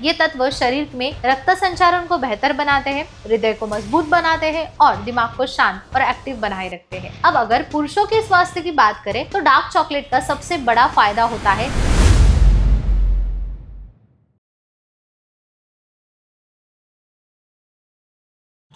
ये तत्व शरीर में रक्त संचारण को बेहतर बनाते हैं, हृदय को मजबूत बनाते हैं और दिमाग को शांत और एक्टिव बनाए रखते हैं। अब अगर पुरुषों के स्वास्थ्य की बात करें तो डार्क चॉकलेट का सबसे बड़ा फायदा होता है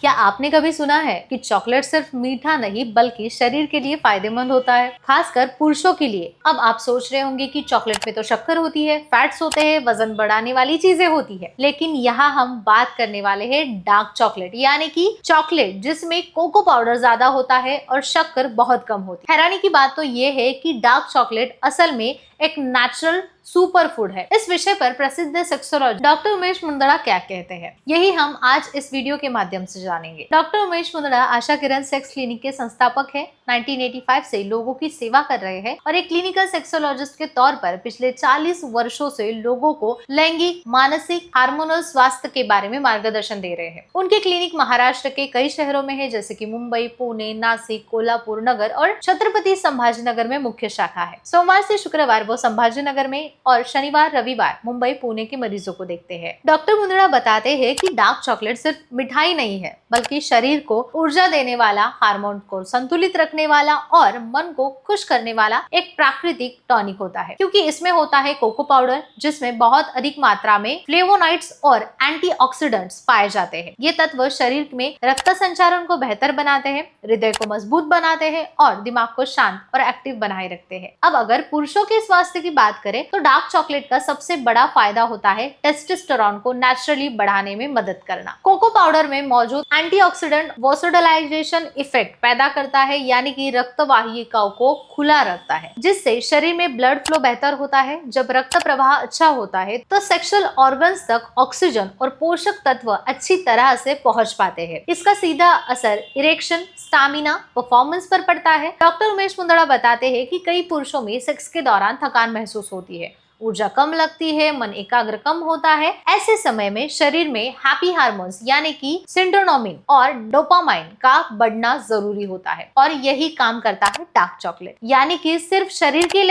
क्या आपने कभी सुना है कि चॉकलेट सिर्फ मीठा नहीं बल्कि शरीर के लिए फायदेमंद होता है, खासकर पुरुषों के लिए। अब आप सोच रहे होंगे कि चॉकलेट में तो शक्कर होती है, फैट्स होते हैं, वजन बढ़ाने वाली चीजें होती है, लेकिन यहाँ हम बात करने वाले हैं डार्क चॉकलेट, यानी कि चॉकलेट जिसमें कोको पाउडर ज्यादा होता है और शक्कर बहुत कम होती है। हैरानी की बात तो ये है कि डार्क चॉकलेट असल में एक नेचुरल सुपर फूड है। इस विषय पर प्रसिद्ध सेक्सोलॉजिस्ट डॉक्टर उमेश मुंदड़ा क्या कहते हैं, यही हम आज इस वीडियो के माध्यम से जानेंगे। Doctor Umesh Mundra Asha Kiran sex clinic के संस्थापक हैं। 1985 से लोगों की सेवा कर रहे हैं और एक क्लिनिकल सेक्सोलॉजिस्ट के तौर पर पिछले 40 वर्षों से लोगों को लैंगिक, मानसिक, हार्मोनल स्वास्थ्य के बारे में मार्गदर्शन दे रहे हैं। उनके क्लिनिक महाराष्ट्र के कई शहरों में है, जैसे कि मुंबई, पुणे, नासिक, कोल्हापुर नगर और छत्रपति संभाजीनगर में मुख्य शाखा है। सोमवार से शुक्रवार वो संभाजीनगर में और शनिवार रविवार मुंबई, पुणे के मरीजों को देखते हैं। डॉक्टर मुंदड़ा बताते हैं कि डार्क चॉकलेट सिर्फ मिठाई नहीं है बल्कि शरीर को ऊर्जा देने वाला, हार्मोन को संतुलित रखने वाला और मन को खुश करने वाला एक प्राकृतिक टॉनिक होता है, क्योंकि इसमें होता है कोको पाउडर जिसमें बहुत अधिक मात्रा में फ्लेवोनॉइड्स और एंटीऑक्सीडेंट्स पाए जाते हैं। ये तत्व शरीर में रक्त संचारण को बेहतर बनाते हैं, हृदय को मजबूत बनाते हैं और दिमाग को शांत और एक्टिव बनाए रखते हैं। अब अगर पुरुषों के स्वास्थ्य की बात करें तो डार्क चॉकलेट का सबसे बड़ा फायदा होता है टेस्टोस्टेरोन को नेचुरली बढ़ाने में मदद करना। कोको पाउडर में मौजूद एंटीऑक्सीडेंट वासोडाइलाइजेशन इफेक्ट पैदा करता है, यानी कि रक्त वाहिकाओं को खुला रखता है, जिससे शरीर में ब्लड फ्लो बेहतर होता है। जब रक्त प्रवाह अच्छा होता है तो सेक्सुअल ऑर्गन्स तक ऑक्सीजन और पोषक तत्व अच्छी तरह से पहुंच पाते हैं। इसका सीधा असर इरेक्शन, स्टैमिना, परफॉर्मेंस पर पड़ता है। डॉक्टर उमेश मुंदड़ा बताते हैं कि कई पुरुषों में सेक्स के दौरान थकान महसूस होती है, ऊर्जा कम लगती है, मन एकाग्र कम होता है। ऐसे समय में शरीर में हैप्पी हार्मोन्स यानी कि सेरोटोनिन और डोपामाइन का बढ़ना जरूरी होता है और यही काम करता है डार्क चॉकलेट, यानी कि सिर्फ शरीर के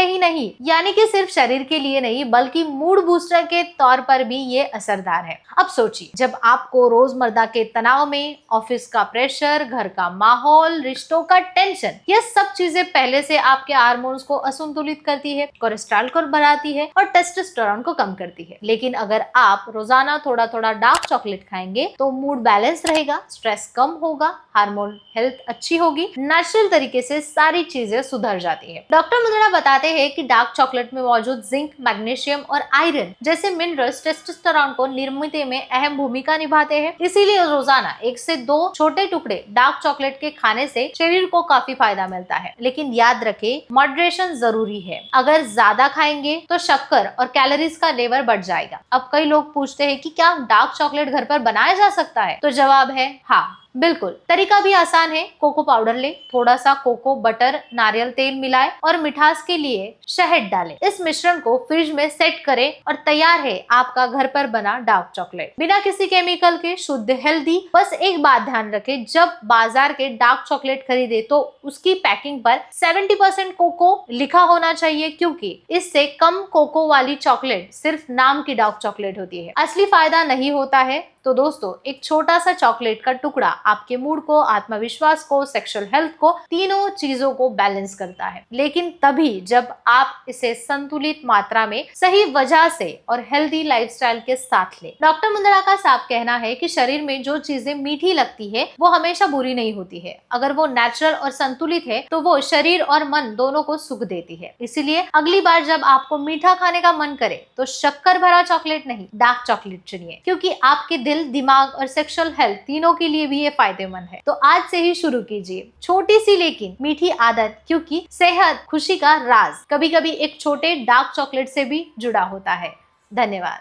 लिए नहीं बल्कि मूड बूस्टर के तौर पर भी ये असरदार है। अब सोचिए, जब आपको रोजमर्रा के तनाव में ऑफिस का प्रेशर, घर का माहौल, रिश्तों का टेंशन, ये सब चीजें पहले से आपके हार्मोन्स को असंतुलित करती है, कोलेस्ट्रॉल को बढ़ाती है और टेस्टोस्टेरोन को कम करती है। लेकिन अगर आप रोजाना थोड़ा थोड़ा डार्क चॉकलेट खाएंगे तो मूड बैलेंस रहेगा, स्ट्रेस कम होगा, हार्मोन हेल्थ अच्छी होगी, नेचुरल तरीके से सारी चीजें सुधर जाती है। डॉक्टर मुंदड़ा बताते हैं कि डार्क चॉकलेट में मौजूद जिंक, मैग्नीशियम और आयरन जैसे मिनरल्स टेस्टोस्टेरोन को निर्मित में अहम भूमिका निभाते हैं। इसीलिए रोजाना 1 से 2 छोटे टुकड़े डार्क चॉकलेट के खाने से शरीर को काफी फायदा मिलता है, लेकिन याद रखें मॉडरेशन जरूरी है। अगर ज्यादा खाएंगे तो शक्कर और कैलोरीज का लेवल बढ़ जाएगा। अब कई लोग पूछते हैं कि क्या डार्क चॉकलेट घर पर बनाया जा सकता है, तो जवाब है हाँ, बिल्कुल। तरीका भी आसान है। कोको पाउडर ले, थोड़ा सा कोको बटर, नारियल तेल मिलाएं और मिठास के लिए शहद डालें। इस मिश्रण को फ्रिज में सेट करें और तैयार है आपका घर पर बना डार्क चॉकलेट, बिना किसी केमिकल के, शुद्ध, हेल्दी। बस एक बात ध्यान रखें, जब बाजार के डार्क चॉकलेट खरीदे तो उसकी पैकिंग पर 70% कोको लिखा होना चाहिए, क्योंकि इससे कम कोको वाली चॉकलेट सिर्फ नाम की डार्क चॉकलेट होती है, असली फायदा नहीं होता है। तो दोस्तों, एक छोटा सा चॉकलेट का टुकड़ा आपके मूड को, आत्मविश्वास को, सेक्सुअल हेल्थ को, तीनों चीजों को बैलेंस करता है, लेकिन तभी जब आप इसे संतुलित मात्रा में, सही वजह से और हेल्दी लाइफस्टाइल के साथ ले। डॉक्टर मुंदड़ा का साफ कहना है कि शरीर में जो चीजें मीठी लगती है वो हमेशा बुरी नहीं होती है। अगर वो नेचुरल और संतुलित है तो वो शरीर और मन दोनों को सुख देती है। इसीलिए अगली बार जब आपको मीठा खाने का मन करे तो शक्कर भरा चॉकलेट नहीं, डार्क चॉकलेट चुनिए, क्योंकि आपके दिल, दिमाग और सेक्सुअल हेल्थ तीनों के लिए भी ये फायदेमंद है। तो आज से ही शुरू कीजिए छोटी सी लेकिन मीठी आदत, क्योंकि सेहत खुशी का राज कभी कभी एक छोटे डार्क चॉकलेट से भी जुड़ा होता है। धन्यवाद।